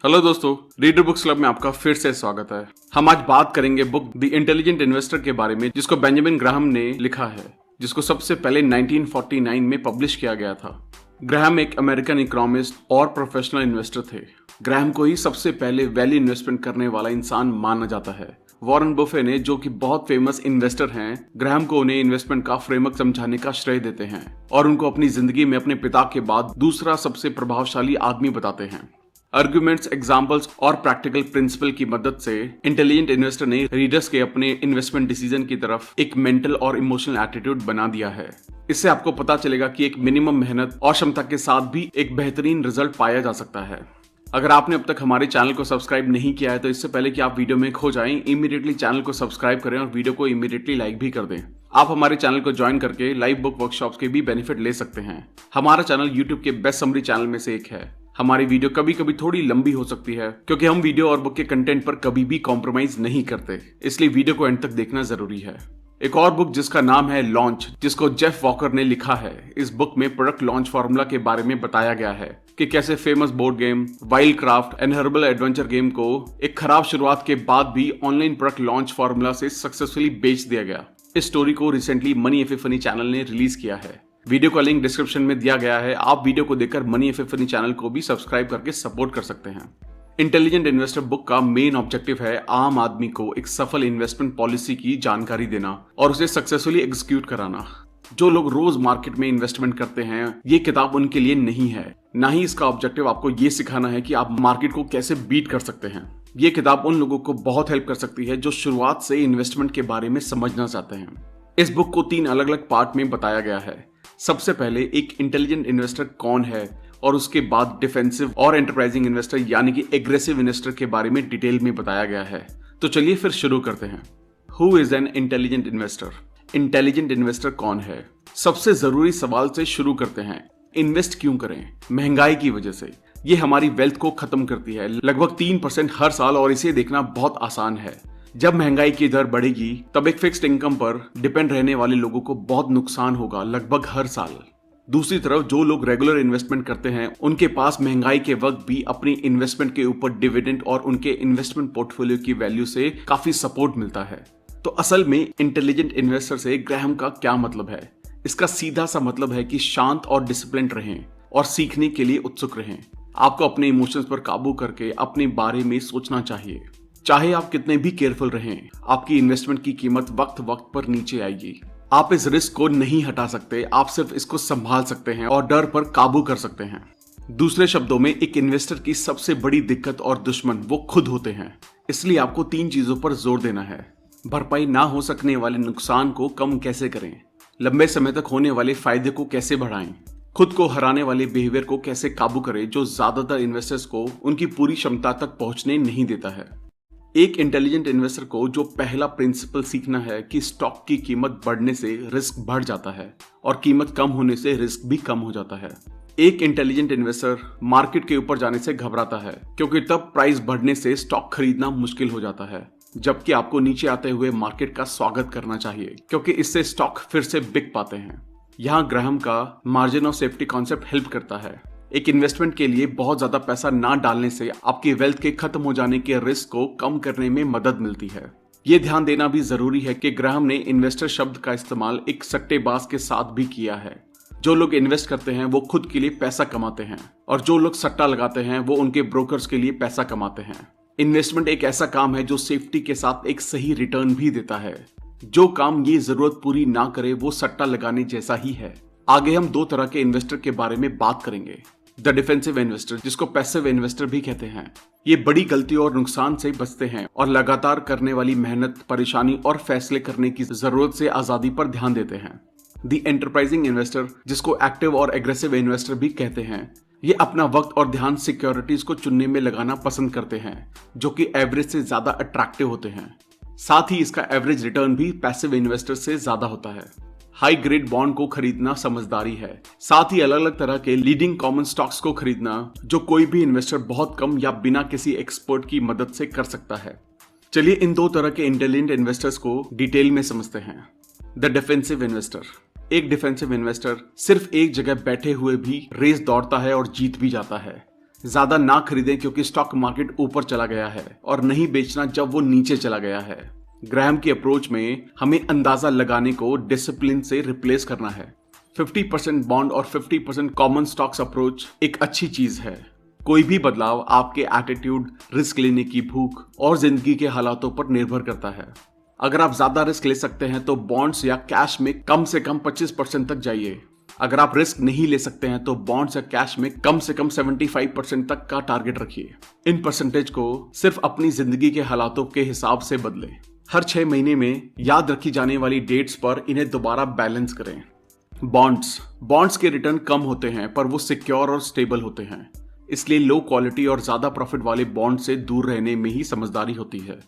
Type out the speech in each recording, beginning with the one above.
Hello दोस्तों, reader books club में आपका फिर से स्वागत है। हम आज बात करेंगे बुक द इंटेलिजेंट इन्वेस्टर के बारे में, जिसको बेंजामिन ग्राहम ने लिखा है, जिसको सबसे पहले 1949 में पब्लिश किया गया था। ग्राहम एक अमेरिकन इकोनॉमिस्ट और प्रोफेशनल इन्वेस्टर थे। ग्राहम को ही सबसे पहले वैल्यू इन्वेस्टमेंट करने वाला इंसान माना जाता है। वॉरेन बफे ने, जो कि बहुत फेमस इन्वेस्टर हैं, ग्राहम को उन्हें इन्वेस्टमेंट का फ्रेमवर्क समझाने का श्रेय देते हैं और उनको अपनी जिंदगी में अपने पिता के बाद दूसरा सबसे प्रभावशाली आदमी बताते हैं। आर्गुमेंट्स, एग्जाम्पल्स और प्रैक्टिकल प्रिंसिपल की मदद से इंटेलिजेंट इन्वेस्टर ने रीडर्स के अपने इन्वेस्टमेंट डिसीजन की तरफ एक मेंटल और इमोशनल एटीट्यूड बना दिया है। इससे आपको पता चलेगा कि एक मिनिमम मेहनत और क्षमता के साथ भी एक बेहतरीन रिजल्ट पाया जा सकता है। अगर आपने अब तक हमारे चैनल को सब्सक्राइब नहीं किया है तो इससे पहले कि आप वीडियो में खो जाएं, इमीडिएटली चैनल को सब्सक्राइब करें और वीडियो को इमीडिएटली लाइक भी कर दें। आप हमारे चैनल को ज्वाइन करके लाइव बुक वर्कशॉप्स के भी बेनिफिट ले सकते हैं। हमारा चैनल यूट्यूब के बेस्ट समरी चैनल में से एक है। हमारी वीडियो कभी कभी थोड़ी लंबी हो सकती है क्योंकि हम वीडियो और बुक के कंटेंट पर कभी भी कॉम्प्रोमाइज नहीं करते, इसलिए वीडियो को एंड तक देखना जरूरी है। एक और बुक जिसका नाम है लॉन्च, जिसको जेफ वॉकर ने लिखा है, इस बुक में प्रोडक्ट लॉन्च फार्मूला के बारे में बताया गया है कि कैसे famous board game wild craft and herbal adventure game को एक खराब शुरुआत के बाद भी ऑनलाइन प्रोडक्ट लॉन्च फार्मूला से सक्सेसफुली बेच दिया गया। इस स्टोरी को रिसेंटली मनी एफएफनी चैनल ने रिलीज किया है। वीडियो का लिंक डिस्क्रिप्शन में दिया गया है। आप वीडियो को देखकर मनी एफएफनी चैनल को भी सब्सक्राइब करके सपोर्ट कर सकते हैं। इंटेलिजेंट इन्वेस्टर बुक का मेन ऑब्जेक्टिव है आम आदमी को एक सफल इन्वेस्टमेंट पॉलिसी की जानकारी देना और उसे सक्सेसफुली एग्जीक्यूट कराना। जो लोग रोज मार्केट में इन्वेस्टमेंट करते हैं, ये किताब उनके लिए नहीं है। ना ही इसका ऑब्जेक्टिव आपको ये सिखाना है कि आप मार्केट को कैसे बीट कर सकते हैं। ये किताब उन लोगों को बहुत हेल्प कर सकती है जो शुरुआत से इन्वेस्टमेंट के बारे में समझना चाहते हैं। इस बुक को 3 अलग अलग पार्ट में बताया गया है। सबसे पहले एक इंटेलिजेंट इन्वेस्टर कौन है और उसके बाद डिफेंसिव और एंटरप्राइजिंग इन्वेस्टर यानी कि एग्रेसिव इन्वेस्टर के बारे में डिटेल में बताया गया है। तो चलिए फिर शुरू करते हैं। Who is an intelligent investor? Intelligent investor कौन है? सबसे जरूरी सवाल से शुरू करते हैं। इन्वेस्ट क्यों करें? महंगाई की वजह से। ये हमारी वेल्थ को खत्म करती है, लगभग 3% हर साल, और इसे देखना बहुत आसान है। जब महंगाई की दर बढ़ेगी तब एक फिक्स्ड इनकम पर डिपेंड रहने वाले लोगों को बहुत नुकसान होगा, लगभग हर साल। दूसरी तरफ जो लोग रेगुलर इन्वेस्टमेंट करते हैं, उनके पास महंगाई के वक्त भी अपनी इन्वेस्टमेंट के ऊपर डिविडेंड और उनके इन्वेस्टमेंट पोर्टफोलियो की वैल्यू से काफी सपोर्ट मिलता है। तो असल में इंटेलिजेंट इन्वेस्टर से ग्राहम का क्या मतलब है? इसका सीधा सा मतलब है कि शांत और डिसिप्लिन रहें और सीखने के लिए उत्सुक रहें। आपको अपने इमोशंस पर काबू करके अपने बारे में सोचना चाहिए। चाहे आप कितने भी केयरफुल रहें, आपकी इन्वेस्टमेंट की कीमत वक्त वक्त पर नीचे आएगी। आप इस रिस्क को नहीं हटा सकते, आप सिर्फ इसको संभाल सकते हैं और डर पर काबू कर सकते हैं। दूसरे शब्दों में, एक इन्वेस्टर की सबसे बड़ी दिक्कत और दुश्मन वो खुद होते हैं। इसलिए आपको 3 चीजों पर जोर देना है। भरपाई ना हो सकने वाले नुकसान को कम कैसे करें, लंबे समय तक होने वाले फायदे को कैसे बढ़ाएं, खुद को हराने वाले बिहेवियर को कैसे काबू करें जो ज्यादातर इन्वेस्टर्स को उनकी पूरी क्षमता तक पहुंचने नहीं देता है। एक इंटेलिजेंट इन्वेस्टर को जो पहला प्रिंसिपल सीखना है कि स्टॉक की कीमत बढ़ने से रिस्क बढ़ जाता है और कीमत कम होने से रिस्क भी कम हो जाता है। एक इंटेलिजेंट इन्वेस्टर मार्केट के ऊपर जाने से घबराता है क्योंकि तब प्राइस बढ़ने से स्टॉक खरीदना मुश्किल हो जाता है, जबकि आपको नीचे आते हुए मार्केट का स्वागत करना चाहिए क्योंकि इससे स्टॉक फिर से बिक पाते हैं। यहाँ ग्राहम का margin of safety concept help करता है। एक इन्वेस्टमेंट के लिए बहुत ज्यादा पैसा ना डालने से आपकी वेल्थ के खत्म हो जाने के रिस्क को कम करने में मदद मिलती है। ये ध्यान देना भी जरूरी है कि ग्राहम ने इन्वेस्टर शब्द का इस्तेमाल एक सट्टेबाज के साथ भी किया है। जो लोग इन्वेस्ट करते हैं वो खुद के लिए पैसा कमाते हैं और जो लोग सट्टा लगाते हैं वो उनके ब्रोकर्स के लिए पैसा कमाते हैं। इन्वेस्टमेंट एक ऐसा काम है जो सेफ्टी के साथ एक सही रिटर्न भी देता है। जो काम ये जरूरत पूरी ना करे वो सट्टा लगाने जैसा ही है। आगे हम 2 तरह के इन्वेस्टर के बारे में बात करेंगे। द डिफेंसिव इन्वेस्टर, जिसको पैसिव इन्वेस्टर भी कहते हैं। ये बड़ी गलतियों और नुकसान से बचते हैं और लगातार करने वाली मेहनत, परेशानी और फैसले करने की जरूरत से आजादी पर ध्यान देते हैं। द एंटरप्राइजिंग इन्वेस्टर, जिसको एक्टिव और एग्रेसिव इन्वेस्टर भी कहते हैं, ये अपना वक्त और ध्यान सिक्योरिटीज को चुनने में लगाना पसंद करते हैं जो कि एवरेज से ज्यादा अट्रैक्टिव होते हैं। साथ ही इसका एवरेज रिटर्न भी पैसिव इन्वेस्टर से ज्यादा होता है। हाई ग्रेड बॉन्ड को खरीदना समझदारी है। साथ ही अलग अलग तरह के लीडिंग कॉमन स्टॉक्स को खरीदना जो कोई भी इन्वेस्टर बहुत कम या बिना किसी एक्सपर्ट की मदद से कर सकता है। चलिए इन 2 तरह के इंटेलिजेंट इन्वेस्टर्स को डिटेल में समझते हैं। द डिफेंसिव इन्वेस्टर, एक डिफेंसिव इन्वेस्टर सिर्फ एक जगह बैठे हुए भी रेस दौड़ता है और जीत भी जाता है। ज्यादा ना खरीदें क्योंकि स्टॉक मार्केट ऊपर चला गया है, और नहीं बेचना जब वो नीचे चला गया है। ग्राहम की अप्रोच में हमें अंदाजा लगाने को डिसिप्लिन से रिप्लेस करना है। 50% बॉन्ड और 50% कॉमन स्टॉक्स अप्रोच एक अच्छी चीज है। कोई भी बदलाव आपके एटीट्यूड, रिस्क लेने की भूख और जिंदगी के हालातों पर निर्भर करता है। अगर आप ज्यादा रिस्क ले सकते हैं तो बॉन्ड्स या कैश में कम से कम 25% तक जाइए। अगर आप रिस्क नहीं ले सकते हैं तो बॉन्ड्स या कैश में कम से कम 75% तक का टारगेट रखिए। इन परसेंटेज को सिर्फ अपनी जिंदगी के हालातों के हिसाब से बदलें। हर 6 महीने में याद रखी जाने वाली डेट्स पर इन्हें दोबारा बैलेंस करें। बॉन्ड्स के रिटर्न कम होते हैं पर वो सिक्योर और स्टेबल होते हैं, इसलिए लो क्वालिटी और ज्यादा प्रॉफिट वाले बॉन्ड से दूर रहने में ही समझदारी होती है।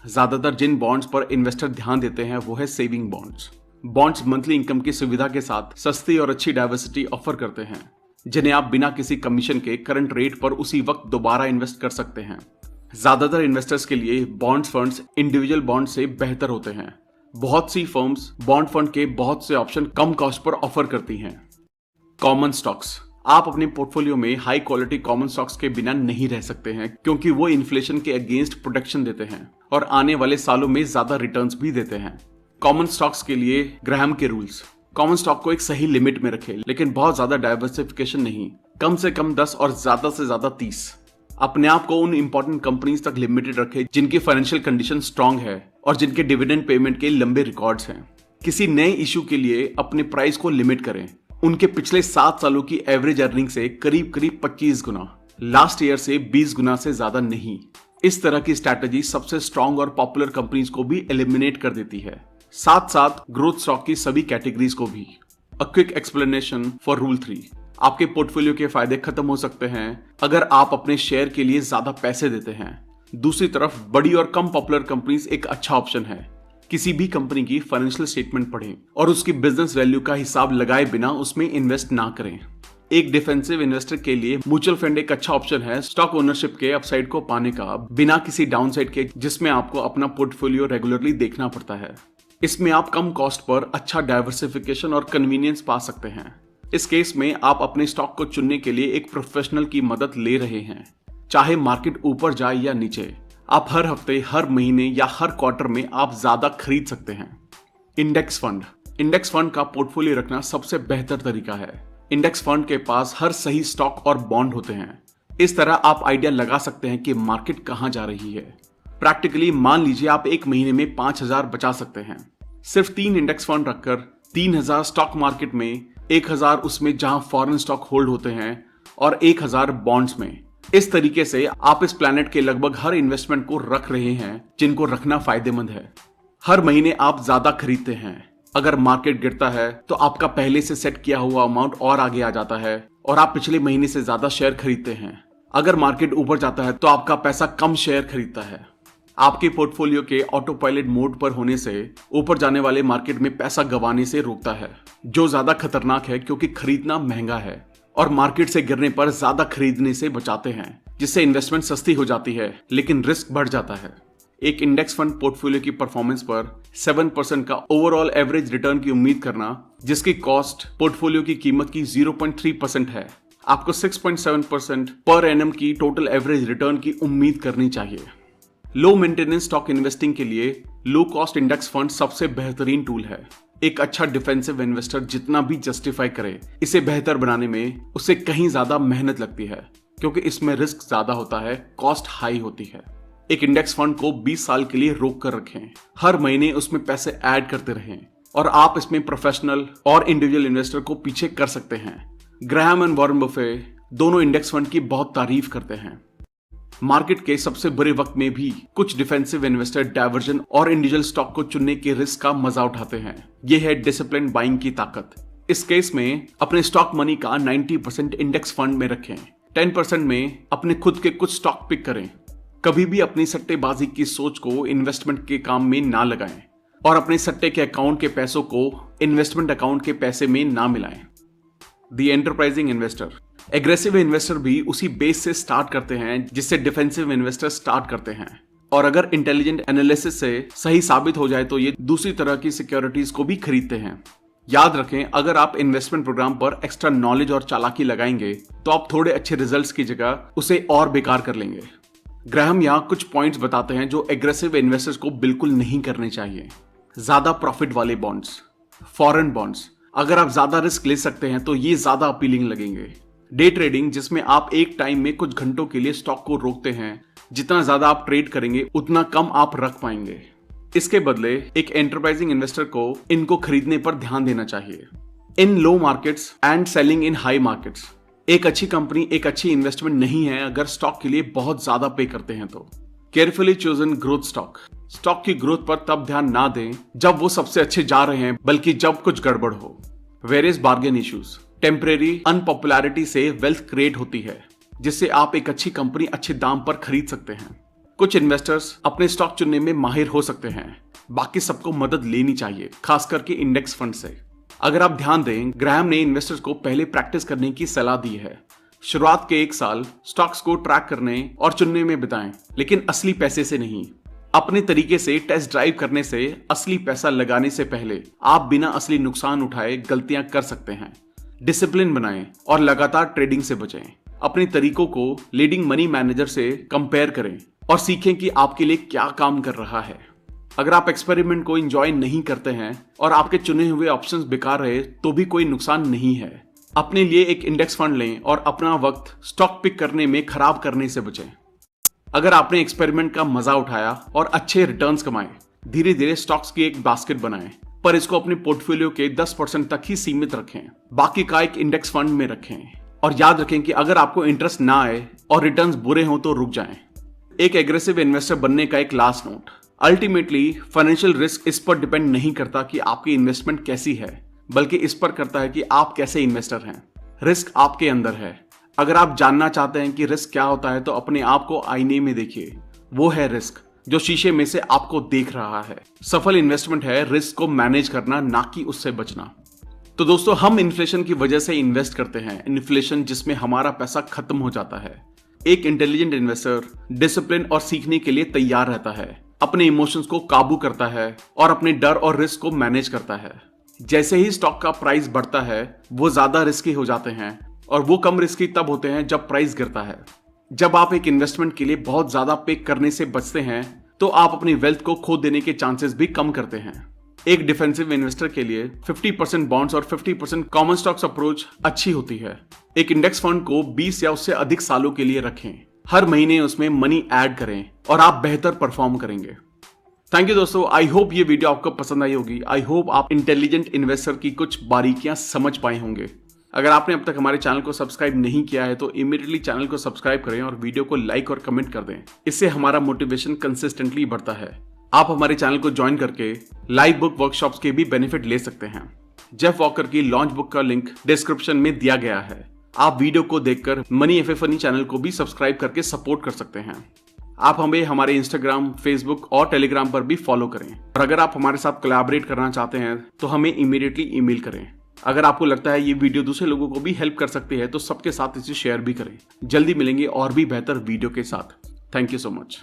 ज्यादातर जिन बॉन्ड्स पर इन्वेस्टर ध्यान देते हैं वो है सेविंग बॉन्ड्स मंथली इनकम की सुविधा के साथ सस्ती और अच्छी डाइवर्सिटी ऑफर करते हैं, जिन्हें आप बिना किसी कमीशन के करंट रेट पर उसी वक्त दोबारा इन्वेस्ट कर सकते हैं। ज्यादातर इन्वेस्टर्स के लिए बॉन्ड फंड्स इंडिविजुअल बॉन्ड से बेहतर होते हैं। बहुत सी फर्म्स बॉन्ड फंड के बहुत से ऑप्शन कम कॉस्ट पर ऑफर करती हैं। कॉमन स्टॉक्स, आप अपने पोर्टफोलियो में हाई क्वालिटी कॉमन स्टॉक्स के बिना नहीं रह सकते हैं, क्योंकि वो इन्फ्लेशन के अगेंस्ट प्रोटेक्शन देते हैं और आने वाले सालों में ज्यादा रिटर्न्स भी देते हैं। कॉमन स्टॉक्स के लिए ग्राहम के रूल्स। कॉमन स्टॉक को एक सही लिमिट में रखें, लेकिन बहुत ज्यादा डाइवर्सिफिकेशन नहीं। कम से कम 10 और ज्यादा से ज्यादा 30। अपने आप को उन इंपॉर्टेंट कंपनीज तक लिमिटेड रखें जिनकी फाइनेंशियल कंडीशन स्ट्रांग है और जिनके डिविडेंड पेमेंट के लंबे रिकॉर्ड्स हैं। किसी नए इशू के लिए अपने प्राइस को लिमिट करें। उनके पिछले 7 सालों की एवरेज अर्निंग से करीब 25 गुना, लास्ट ईयर से 20 गुना से ज्यादा नहीं। इस तरह की स्ट्रैटेजी सबसे स्ट्रांग और पॉपुलर कंपनीज को भी एलिमिनेट कर देती है, साथ साथ ग्रोथ स्टॉक की सभी कैटेगरीज को भी। A quick explanation for rule 3। आपके पोर्टफोलियो के फायदे खत्म हो सकते हैं अगर आप अपने शेयर के लिए ज्यादा पैसे देते हैं। दूसरी तरफ बड़ी और कम पॉपुलर कंपनीज एक अच्छा ऑप्शन है। किसी भी कंपनी की फाइनेंशियल स्टेटमेंट पढ़ें और उसकी बिजनेस वैल्यू का हिसाब लगाए बिना उसमें इन्वेस्ट ना करें। एक डिफेंसिव इन्वेस्टर के लिए म्यूचुअल फंड एक अच्छा ऑप्शन है स्टॉक ओनरशिप के अपसाइड को पाने का, बिना किसी डाउनसाइड के, जिसमें आपको अपना पोर्टफोलियो रेगुलरली देखना पड़ता है। इसमें आप कम कॉस्ट पर अच्छा डाइवर्सिफिकेशन और कन्वीनियंस पा सकते हैं। इस केस में आप अपने स्टॉक को चुनने के लिए एक प्रोफेशनल की मदद ले रहे हैं। चाहे मार्केट ऊपर जाए या नीचे, आप हर हफ्ते, हर महीने या हर क्वार्टर में आप ज्यादा खरीद सकते हैं। इंडेक्स फंड का पोर्टफोलियो रखना सबसे बेहतर तरीका है। इंडेक्स फंड के पास हर सही स्टॉक और बॉन्ड होते हैं। इस तरह आप आइडिया लगा सकते हैं कि मार्केट कहां जा रही है। प्रैक्टिकली मान लीजिए आप एक महीने में 5,000 बचा सकते हैं। सिर्फ 3 इंडेक्स फंड रखकर 3,000 स्टॉक मार्केट में, 1,000 उसमें जहां फॉरेन स्टॉक होल्ड होते हैं और 1,000 बॉन्ड्स में। इस तरीके से आप इस प्लैनेट के लगभग हर इन्वेस्टमेंट को रख रहे हैं जिनको रखना फायदेमंद है। हर महीने आप ज्यादा खरीदते हैं। अगर मार्केट गिरता है तो आपका पहले से सेट किया हुआ अमाउंट और आगे आ जाता है और आप पिछले महीने से ज्यादा शेयर खरीदते हैं। अगर मार्केट ऊपर जाता है तो आपका पैसा कम शेयर खरीदता है। आपके पोर्टफोलियो के ऑटो पायलट मोड पर होने से ऊपर जाने वाले मार्केट में पैसा गंवाने से रोकता है, जो ज्यादा खतरनाक है क्योंकि खरीदना महंगा है और मार्केट से गिरने पर ज्यादा खरीदने से बचाते हैं, जिससे इन्वेस्टमेंट सस्ती हो जाती है लेकिन रिस्क बढ़ जाता है। एक इंडेक्स फंड पोर्टफोलियो की परफॉर्मेंस पर 7% का ओवरऑल एवरेज रिटर्न की उम्मीद करना, जिसकी कॉस्ट पोर्टफोलियो की कीमत की 0.3% है, आपको 6.7% पर एनम की टोटल एवरेज रिटर्न की उम्मीद करनी चाहिए। लो मेंटेनेंस स्टॉक इन्वेस्टिंग के लिए लो कॉस्ट इंडेक्स फंड सबसे बेहतरीन टूल है। एक अच्छा डिफेंसिव इन्वेस्टर जितना भी जस्टिफाई करे इसे बेहतर बनाने में, उससे कहीं ज्यादा मेहनत लगती है, क्योंकि इसमें रिस्क ज्यादा होता है, कॉस्ट हाई होती है। एक इंडेक्स फंड को 20 साल के लिए रोक कर रखें, हर महीने उसमें पैसे ऐड करते रहें और आप इसमें प्रोफेशनल और इंडिविजुअल इन्वेस्टर को पीछे कर सकते हैं। ग्राहम एंड वॉरेन बफे दोनों इंडेक्स फंड की बहुत तारीफ करते हैं। मार्केट के सबसे बुरे वक्त में भी कुछ डिफेंसिव इन्वेस्टर डाइवर्जन और इंडिविजुअल स्टॉक को चुनने के रिस्क का मजा उठाते हैं। यह है डिसिप्लिन बाइंग की ताकत। इस केस में अपने स्टॉक मनी का 90% इंडेक्स फंड में रखें, 10% में अपने खुद के कुछ स्टॉक पिक करें। कभी भी अपनी सट्टेबाजी की सोच को इन्वेस्टमेंट के काम में ना लगाएं और अपने सट्टे के अकाउंट के पैसों को इन्वेस्टमेंट अकाउंट के पैसे में ना मिलाएं। The enterprising investor, aggressive investor भी उसी बेस से स्टार्ट करते हैं जिससे डिफेंसिव इन्वेस्टर स्टार्ट करते हैं, और अगर इंटेलिजेंट एनालिसिस से सही साबित हो जाए तो ये दूसरी तरह की सिक्योरिटीज को भी खरीदते हैं। याद रखें, अगर आप इन्वेस्टमेंट प्रोग्राम पर एक्स्ट्रा नॉलेज और चालाकी लगाएंगे तो आप थोड़े अच्छे रिजल्ट्स की जगह उसे और बेकार कर लेंगे। ग्राहम यहाँ कुछ पॉइंट्स बताते हैं जो एग्रेसिव इन्वेस्टर्स को बिल्कुल नहीं करने चाहिए। ज्यादा प्रॉफिट वाले बॉन्ड्स, फॉरेन बॉन्ड्स, अगर आप ज्यादा रिस्क ले सकते हैं तो ये ज्यादा अपीलिंग लगेंगे। डे ट्रेडिंग, जिसमें आप एक टाइम में कुछ घंटों के लिए स्टॉक को रोकते हैं, जितना ज्यादा आप ट्रेड करेंगे उतना कम आप रख पाएंगे। इसके बदले एक एंटरप्राइजिंग इन्वेस्टर को इनको खरीदने पर ध्यान देना चाहिए। In low markets and selling in high markets, एक अच्छी कंपनी एक अच्छी इन्वेस्टमेंट नहीं है अगर स्टॉक के लिए बहुत ज्यादा पे करते हैं तो। Carefully chosen growth stock, stock की ग्रोथ पर तब ध्यान ना दें जब वो सबसे अच्छे जा रहे हैं, बल्कि जब कुछ गड़बड़ हो। वेरियस बार्गेन इश्यूज, टेम्परेरी अनपॉपुलैरिटी से वेल्थ क्रिएट होती है, जिससे आप एक अच्छी कंपनी अच्छे दाम पर खरीद सकते हैं। कुछ इन्वेस्टर्स अपने स्टॉक चुनने में माहिर हो सकते हैं, बाकी सबको मदद लेनी चाहिए, खास करके इंडेक्स फंड से। अगर आप ध्यान दें, ग्राहम ने इन्वेस्टर्स को पहले प्रैक्टिस करने की सलाह दी है। शुरुआत के 1 साल स्टॉक्स को ट्रैक करने और चुनने में बिताएं, लेकिन असली पैसे से नहीं। अपने तरीके से टेस्ट ड्राइव करने से असली पैसा लगाने से पहले आप बिना असली नुकसान उठाए गलतियां कर सकते हैं। डिसिप्लिन बनाएं और लगातार ट्रेडिंग से बचें। अपने तरीकों को लीडिंग मनी मैनेजर से कंपेयर करें और सीखें कि आपके लिए क्या काम कर रहा है। अगर आप एक्सपेरिमेंट को एंजॉय नहीं करते हैं और आपके चुने हुए ऑप्शंस बेकार रहे तो भी कोई नुकसान नहीं है। अपने लिए एक इंडेक्स फंड लें और अपना वक्त स्टॉक पिक करने में खराब करने से बचें। अगर आपने एक्सपेरिमेंट का मजा उठाया और अच्छे रिटर्न्स कमाए, धीरे धीरे स्टॉक्स की एक बास्केट बनाएं, पर इसको अपने पोर्टफोलियो के 10% तक ही सीमित रखें। बाकी का एक इंडेक्स फंड में रखें और याद रखें कि अगर आपको इंटरेस्ट ना आए और रिटर्न्स बुरे हों तो रुक जाएं। एक एग्रेसिव इन्वेस्टर बनने का एक last note, ultimately financial risk इस पर डिपेंड नहीं करता कि आपकी इन्वेस्टमेंट कैसी है, बल्कि इस पर करता है कि आप कैसे इन्वेस्टर हैं। रिस्क आपके अंदर है। अगर आप जानना चाहते हैं कि रिस्क क्या होता है तो अपने आप को आईने में देखिए। वो है रिस्क जो शीशे में से आपको देख रहा है। सफल इन्वेस्टमेंट है रिस्क को मैनेज करना, ना कि उससे बचना। तो दोस्तों, हम इन्फ्लेशन की वजह से इन्वेस्ट करते हैं, इन्फ्लेशन जिसमें हमारा पैसा खत्म हो जाता है। एक इंटेलिजेंट इन्वेस्टर डिसिप्लिन और सीखने के लिए तैयार रहता है, अपने इमोशंस को काबू करता है और अपने डर और रिस्क को मैनेज करता है। जैसे ही स्टॉक का प्राइस बढ़ता है वो ज्यादा रिस्की हो जाते हैं और वो कम रिस्की तब होते हैं जब प्राइस गिरता है। जब आप एक इन्वेस्टमेंट के लिए बहुत ज्यादा पे करने से बचते हैं तो आप अपनी वेल्थ को खो देने के चांसेस भी कम करते हैं। एक डिफेंसिव इन्वेस्टर के लिए 50% बॉन्ड्स और 50% कॉमन स्टॉक्स अप्रोच अच्छी होती है। एक इंडेक्स फंड को 20 या उससे अधिक सालों के लिए रखें, हर महीने उसमें मनी ऐड करें और आप बेहतर परफॉर्म करेंगे। थैंक यू दोस्तों, आई होप ये वीडियो आपको पसंद आई होगी। आई होप आप इंटेलिजेंट इन्वेस्टर की कुछ बारीकियां समझ पाए होंगे। अगर आपने अब तक हमारे चैनल को सब्सक्राइब नहीं किया है तो इमीडिएटली चैनल को सब्सक्राइब करें और वीडियो को लाइक और कमेंट कर दें। इससे हमारा मोटिवेशन कंसिस्टेंटली बढ़ता है। आप हमारे चैनल को ज्वाइन करके लाइव बुक वर्कशॉप्स के भी बेनिफिट ले सकते हैं। जेफ वॉकर की लॉन्च बुक का लिंक डिस्क्रिप्शन में दिया गया है। आप वीडियो को देखकर मनी एफएफनी चैनल को भी सब्सक्राइब करके सपोर्ट कर सकते हैं। आप हमें हमारे इंस्टाग्राम, फेसबुक और टेलीग्राम पर भी फॉलो करें। और अगर आप हमारे साथ कोलैबोरेट करना चाहते हैं तो हमें इमीडिएटली ईमेल करें। अगर आपको लगता है ये वीडियो दूसरे लोगों को भी हेल्प कर सकती है तो सबके साथ इसे शेयर भी करें। जल्दी मिलेंगे और भी बेहतर वीडियो के साथ। Thank you so much.